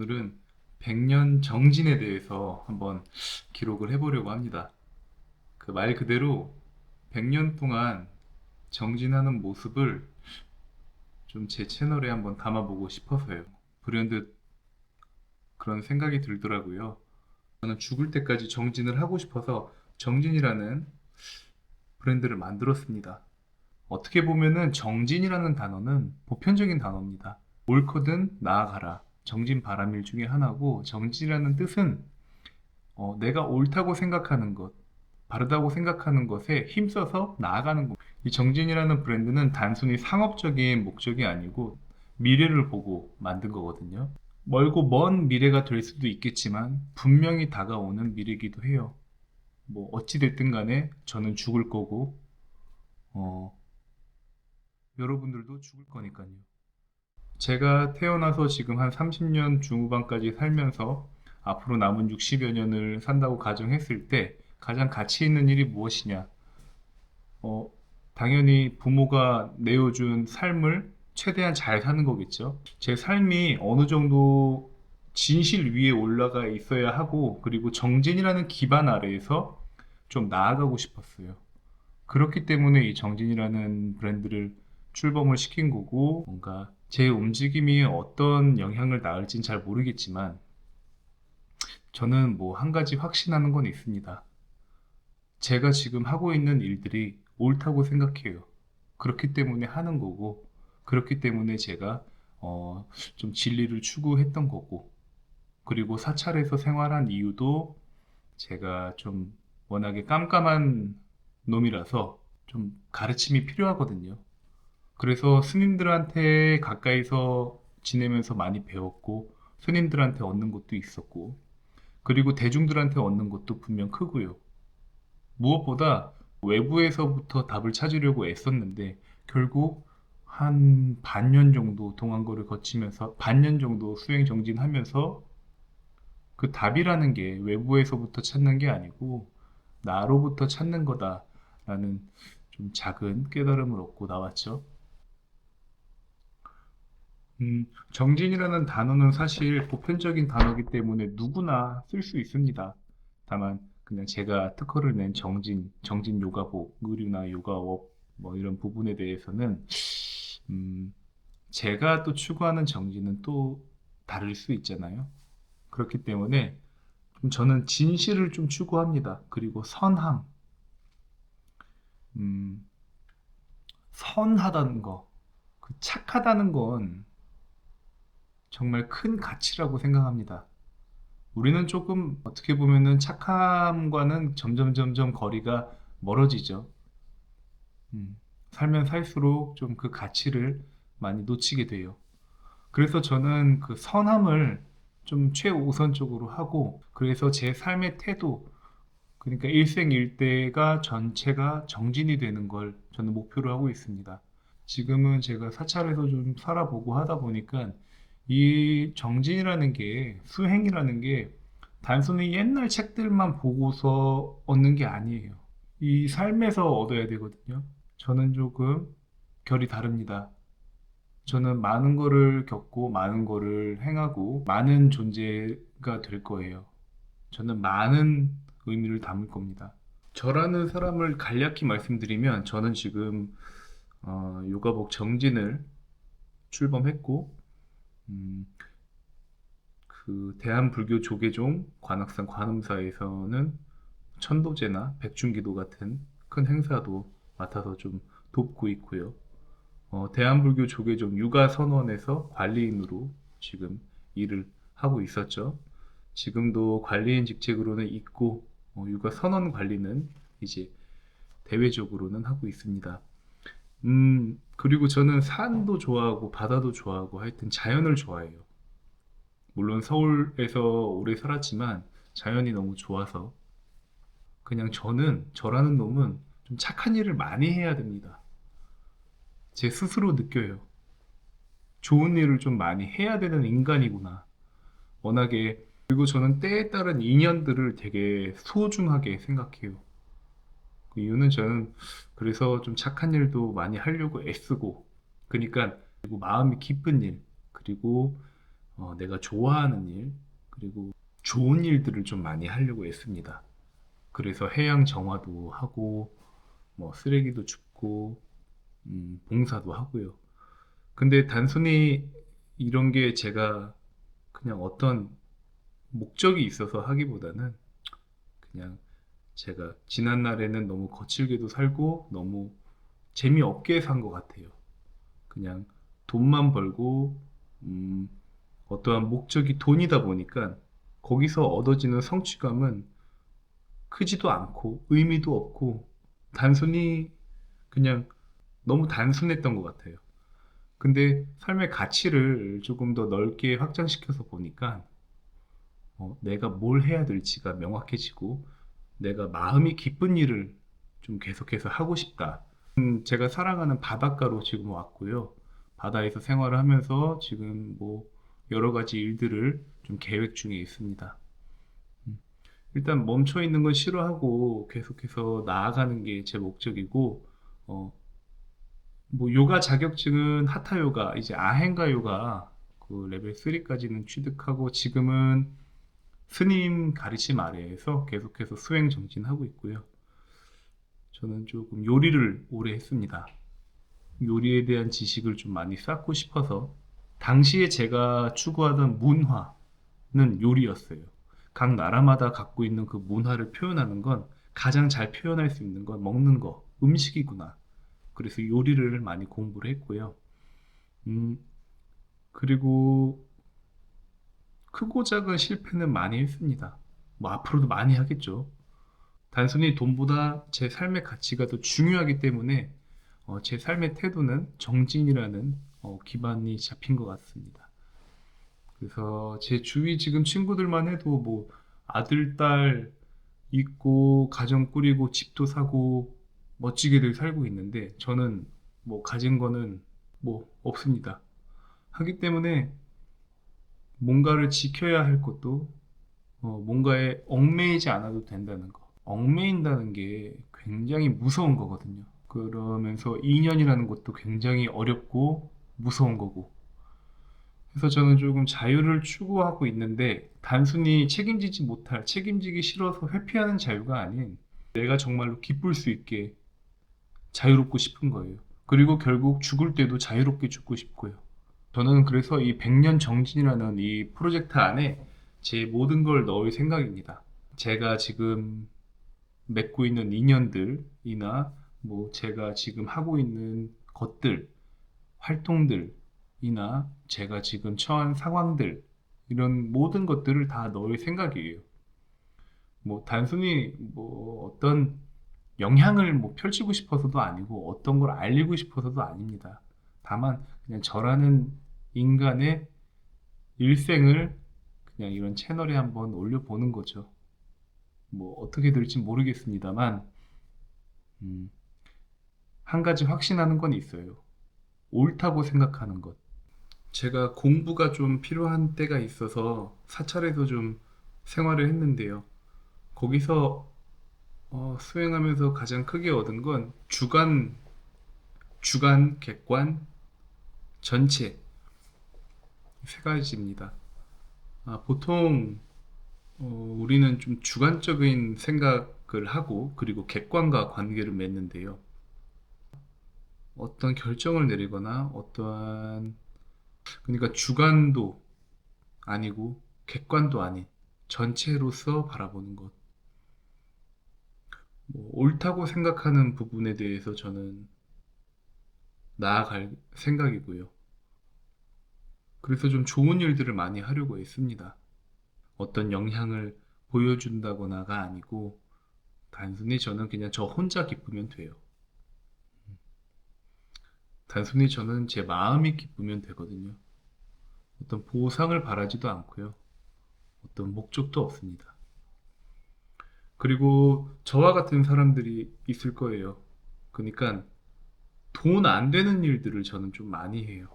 오늘은 100년 정진에 대해서 한번 기록을 해보려고 합니다. 그 말 그대로 100년 동안 정진하는 모습을 좀 제 채널에 한번 담아보고 싶어서요. 불현듯 그런 생각이 들더라고요. 저는 죽을 때까지 정진을 하고 싶어서 정진이라는 브랜드를 만들었습니다. 어떻게 보면은 정진이라는 단어는 보편적인 단어입니다. 옳거든 나아가라. 정진 바람일 중에 하나고, 정진이라는 뜻은 내가 옳다고 생각하는 것, 바르다고 생각하는 것에 힘써서 나아가는 것. 이 정진이라는 브랜드는 단순히 상업적인 목적이 아니고 미래를 보고 만든 거거든요. 멀고 먼 미래가 될 수도 있겠지만 분명히 다가오는 미래이기도 해요. 뭐 어찌 됐든 간에 저는 죽을 거고, 어, 여러분들도 죽을 거니까요. 제가 태어나서 지금 한 30년 중후반까지 살면서 앞으로 남은 60여 년을 산다고 가정했을 때 가장 가치 있는 일이 무엇이냐? 어, 당연히 부모가 내어준 삶을 최대한 잘 사는 거겠죠. 제 삶이 어느 정도 진실 위에 올라가 있어야 하고, 그리고 정진이라는 기반 아래에서 좀 나아가고 싶었어요. 그렇기 때문에 이 정진이라는 브랜드를 출범을 시킨 거고, 뭔가 제 움직임이 어떤 영향을 낳을진 잘 모르겠지만 저는 뭐 한 가지 확신하는 건 있습니다. 제가 지금 하고 있는 일들이 옳다고 생각해요. 그렇기 때문에 하는 거고, 그렇기 때문에 제가 좀 진리를 추구했던 거고, 그리고 사찰에서 생활한 이유도 제가 좀 워낙에 깜깜한 놈이라서 좀 가르침이 필요하거든요. 그래서 스님들한테 가까이서 지내면서 많이 배웠고, 스님들한테 얻는 것도 있었고, 그리고 대중들한테 얻는 것도 분명 크고요. 무엇보다 외부에서부터 답을 찾으려고 애썼는데, 결국 한 반년 정도 동안거를 거치면서, 반년 정도 수행 정진하면서 그 답이라는 게 외부에서부터 찾는 게 아니고 나로부터 찾는 거다라는 좀 작은 깨달음을 얻고 나왔죠. 정진이라는 단어는 사실 보편적인 단어이기 때문에 누구나 쓸 수 있습니다. 다만 그냥 제가 특허를 낸 정진 요가복, 의류나 요가업 뭐 이런 부분에 대해서는 음, 제가 또 추구하는 정진은 또 다를 수 있잖아요. 그렇기 때문에 좀 저는 진실을 좀 추구합니다. 그리고 선함, 음, 선하다는 거, 그 착하다는 건 정말 큰 가치라고 생각합니다. 우리는 조금 어떻게 보면은 착함과는 점점 거리가 멀어지죠. 음, 살면 살수록 좀 그 가치를 많이 놓치게 돼요. 그래서 저는 그 선함을 좀 최우선적으로 하고, 그래서 제 삶의 태도, 그러니까 일생일대가 전체가 정진이 되는 걸 저는 목표로 하고 있습니다. 지금은 제가 사찰에서 좀 살아보고 하다 보니까 이 정진이라는 게, 수행이라는 게 단순히 옛날 책들만 보고서 얻는 게 아니에요. 이 삶에서 얻어야 되거든요. 저는 조금 결이 다릅니다. 저는 많은 거를 겪고 많은 거를 행하고 많은 존재가 될 거예요. 저는 많은 의미를 담을 겁니다. 저라는 사람을 간략히 말씀드리면, 저는 지금 요가복 정진을 출범했고, 음, 그 대한불교 조계종 관악산 관음사에서는 천도제나 백중기도 같은 큰 행사도 맡아서 좀 돕고 있고요. 대한불교 조계종 육아선원에서 관리인으로 지금 일을 하고 있었죠. 지금도 관리인 직책으로는 있고, 육아선원 관리는 이제 대외적으로는 하고 있습니다. 그리고 저는 산도 좋아하고 바다도 좋아하고 하여튼 자연을 좋아해요. 물론 서울에서 오래 살았지만 자연이 너무 좋아서, 그냥 저라는 놈은 좀 착한 일을 많이 해야 됩니다. 제 스스로 느껴요. 좋은 일을 좀 많이 해야 되는 인간이구나. 워낙에, 그리고 저는 때에 따른 인연들을 되게 소중하게 생각해요. 그 이유는 저는 그래서 좀 착한 일도 많이 하려고 애쓰고, 그러니까, 그리고 마음이 기쁜 일, 그리고 내가 좋아하는 일, 그리고 좋은 일들을 좀 많이 하려고 했습니다. 그래서 해양 정화도 하고, 뭐 쓰레기도 줍고, 봉사도 하고요. 근데 단순히 이런 게 제가 그냥 어떤 목적이 있어서 하기보다는 그냥 제가 지난 날에는 너무 거칠게도 살고 너무 재미없게 산 것 같아요. 그냥 돈만 벌고 음, 어떠한 목적이 돈이다 보니까 거기서 얻어지는 성취감은 크지도 않고 의미도 없고 단순히 그냥 너무 단순했던 것 같아요. 근데 삶의 가치를 조금 더 넓게 확장시켜서 보니까 내가 뭘 해야 될지가 명확해지고 내가 마음이 기쁜 일을 좀 계속해서 하고 싶다. 제가 사랑하는 바닷가로 지금 왔고요. 바다에서 생활을 하면서 지금 뭐 여러 가지 일들을 좀 계획 중에 있습니다. 음, 일단 멈춰 있는 건 싫어하고 계속해서 나아가는 게 제 목적이고, 어, 뭐 요가 자격증은 하타 요가, 이제 아행가 요가 그 레벨 3까지는 취득하고 지금은 스님 가르침 아래에서 계속해서 수행 정진하고 있고요. 저는 조금 요리를 오래 했습니다. 요리에 대한 지식을 좀 많이 쌓고 싶어서 당시에 제가 추구하던 문화는 요리였어요. 각 나라마다 갖고 있는 그 문화를 표현하는 건 가장 잘 표현할 수 있는 건 먹는 거, 음식이구나. 그래서 요리를 많이 공부를 했고요. 음, 그리고 크고 작은 실패는 많이 했습니다. 뭐 앞으로도 많이 하겠죠. 단순히 돈보다 제 삶의 가치가 더 중요하기 때문에 제 삶의 태도는 정진이라는 기반이 잡힌 것 같습니다. 그래서 제 주위 지금 친구들만 해도 뭐 아들, 딸 있고 가정 꾸리고 집도 사고 멋지게들 살고 있는데 저는 뭐 가진 거는 뭐 없습니다. 하기 때문에 뭔가를 지켜야 할 것도 뭔가에 얽매이지 않아도 된다는 거. 얽매인다는 게 굉장히 무서운 거거든요. 그러면서 인연이라는 것도 굉장히 어렵고 무서운 거고. 그래서 저는 조금 자유를 추구하고 있는데 단순히 책임지지 못할, 책임지기 싫어서 회피하는 자유가 아닌 내가 정말로 기쁠 수 있게 자유롭고 싶은 거예요. 그리고 결국 죽을 때도 자유롭게 죽고 싶고요. 저는 그래서 이 100년 정진이라는 이 프로젝트 안에 제 모든 걸 넣을 생각입니다. 제가 지금 맺고 있는 인연들이나 뭐 제가 지금 하고 있는 것들, 활동들이나 제가 지금 처한 상황들 이런 모든 것들을 다 넣을 생각이에요. 뭐 단순히 뭐 어떤 영향을 뭐 펼치고 싶어서도 아니고 어떤 걸 알리고 싶어서도 아닙니다. 다만 그냥 저라는 인간의 일생을 그냥 이런 채널에 한번 올려보는 거죠. 뭐 어떻게 될지 모르겠습니다만 음, 한 가지 확신하는 건 있어요. 옳다고 생각하는 것. 제가 공부가 좀 필요한 때가 있어서 사찰에서 좀 생활을 했는데요. 거기서 수행하면서 가장 크게 얻은 건 주관, 객관, 전체 세 가지입니다. 보통 우리는 좀 주관적인 생각을 하고 그리고 객관과 관계를 맺는데요. 어떤 결정을 내리거나 어떠한 그러니까 주관도 아니고 객관도 아닌 전체로서 바라보는 것. 뭐 옳다고 생각하는 부분에 대해서 저는 나아갈 생각이고요. 그래서 좀 좋은 일들을 많이 하려고 했습니다. 어떤 영향을 보여준다거나가 아니고 단순히 저는 그냥 저 혼자 기쁘면 돼요. 단순히 저는 제 마음이 기쁘면 되거든요. 어떤 보상을 바라지도 않고요. 어떤 목적도 없습니다. 그리고 저와 같은 사람들이 있을 거예요. 그러니까 돈 안 되는 일들을 저는 좀 많이 해요.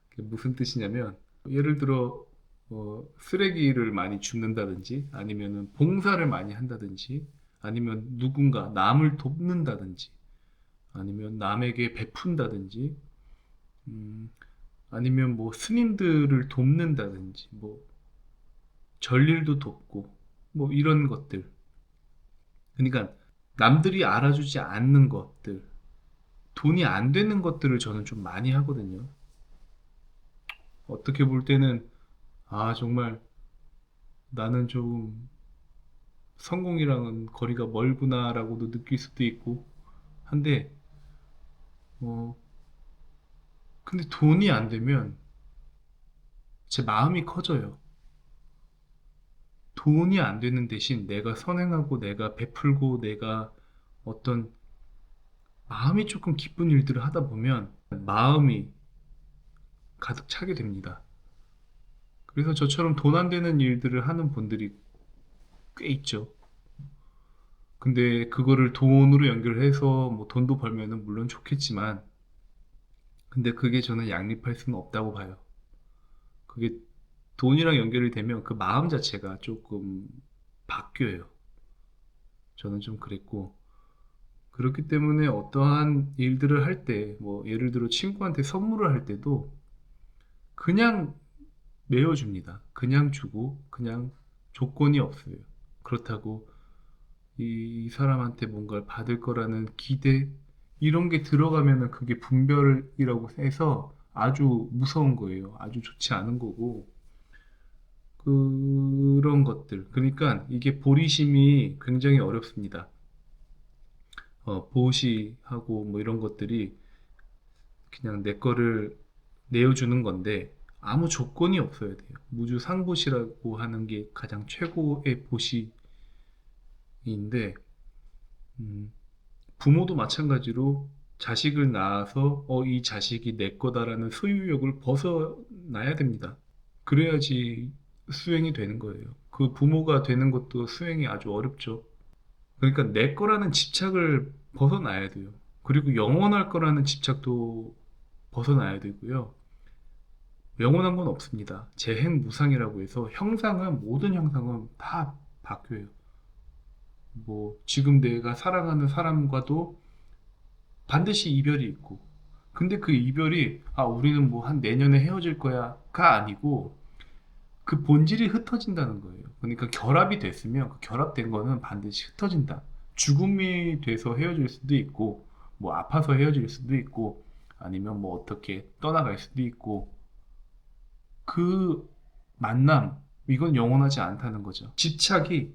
그게 무슨 뜻이냐면 예를 들어 쓰레기를 많이 줍는다든지 아니면은 봉사를 많이 한다든지 아니면 누군가 남을 돕는다든지 아니면 남에게 베푼다든지 음, 아니면 뭐 스님들을 돕는다든지, 뭐 전일도 돕고, 뭐 이런 것들. 그러니까 남들이 알아주지 않는 것들, 돈이 안 되는 것들을 저는 좀 많이 하거든요. 어떻게 볼 때는, 아, 정말 나는 좀 성공이랑은 거리가 멀구나라고도 느낄 수도 있고 한데, 어, 근데 돈이 안 되면 제 마음이 커져요. 돈이 안 되는 대신 내가 선행하고 내가 베풀고 내가 어떤 마음이 조금 기쁜 일들을 하다 보면 마음이 가득 차게 됩니다. 그래서 저처럼 돈 안 되는 일들을 하는 분들이 꽤 있죠. 근데 그거를 돈으로 연결해서 뭐 돈도 벌면은 물론 좋겠지만, 근데 그게 저는 양립할 수는 없다고 봐요. 그게 돈이랑 연결이 되면 그 마음 자체가 조금 바뀌어요. 저는 좀 그랬고, 그렇기 때문에 어떠한 일들을 할 때, 뭐 예를 들어 친구한테 선물을 할 때도 그냥 내어줍니다. 그냥 주고 그냥 조건이 없어요. 그렇다고 이 사람한테 뭔가를 받을 거라는 기대, 이런 게 들어가면은 그게 분별이라고 해서 아주 무서운 거예요. 아주 좋지 않은 거고, 그런 것들. 그러니까 이게 보리심이 굉장히 어렵습니다. 보시하고 뭐 이런 것들이 그냥 내 거를 내어주는 건데 아무 조건이 없어야 돼요. 무주상보시라고 하는 게 가장 최고의 보시인데, 음, 부모도 마찬가지로 자식을 낳아서 이 자식이 내 거다라는 소유욕을 벗어나야 됩니다. 그래야지 수행이 되는 거예요. 그 부모가 되는 것도 수행이 아주 어렵죠. 그러니까 내 거라는 집착을 벗어나야 돼요. 그리고 영원할 거라는 집착도 벗어나야 되고요. 영원한 건 없습니다. 재행무상이라고 해서 형상은, 모든 형상은 다 바뀌어요. 뭐 지금 내가 사랑하는 사람과도 반드시 이별이 있고, 근데 그 이별이 우리는 뭐 한 내년에 헤어질 거야가 아니고 그 본질이 흩어진다는 거예요. 그러니까 결합이 됐으면 그 결합된 거는 반드시 흩어진다. 죽음이 돼서 헤어질 수도 있고, 뭐 아파서 헤어질 수도 있고, 아니면 뭐 어떻게 떠나갈 수도 있고, 그 만남, 이건 영원하지 않다는 거죠. 집착이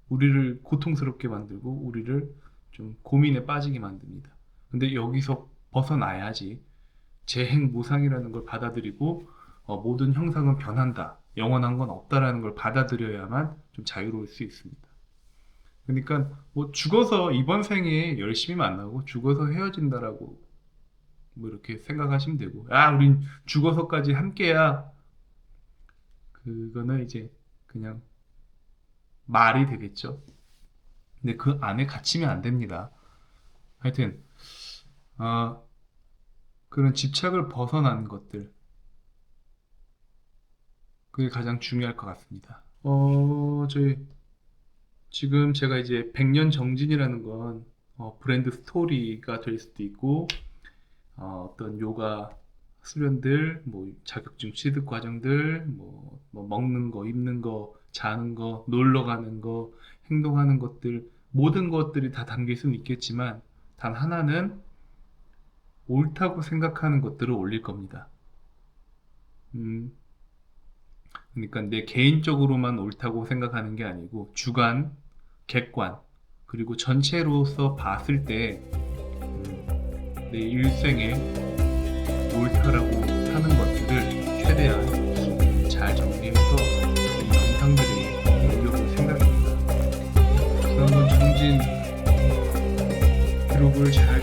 우리를 고통스럽게 만들고 우리를 좀 고민에 빠지게 만듭니다. 근데 여기서 벗어나야지 재행무상이라는 걸 받아들이고, 모든 형상은 변한다, 영원한 건 없다라는 걸 받아들여야만 좀 자유로울 수 있습니다. 그러니까 뭐 죽어서 이번 생에 열심히 만나고 죽어서 헤어진다라고 뭐 이렇게 생각하시면 되고, 우린 죽어서까지 함께야, 그거는 이제 그냥 말이 되겠죠. 근데 그 안에 갇히면 안 됩니다. 하여튼 그런 집착을 벗어나는 것들, 그게 가장 중요할 것 같습니다. 저희 지금 제가 이제 100년 정진이라는 건 브랜드 스토리가 될 수도 있고, 어떤 요가 수련들, 뭐 자격증 취득 과정들, 뭐 먹는 거, 입는 거, 자는 거, 놀러 가는 거, 행동하는 것들, 모든 것들이 다 담길 수는 있겠지만 단 하나는 옳다고 생각하는 것들을 올릴 겁니다. 그러니까 내 개인적으로만 옳다고 생각하는 게 아니고 주관, 객관, 그리고 전체로서 봤을 때 내 일생에 옳다라고 하는 것들을 최대한 잘 정리해서 이 영상들이 올려볼 생각입니다. 그래서 한번 정진 기록을 잘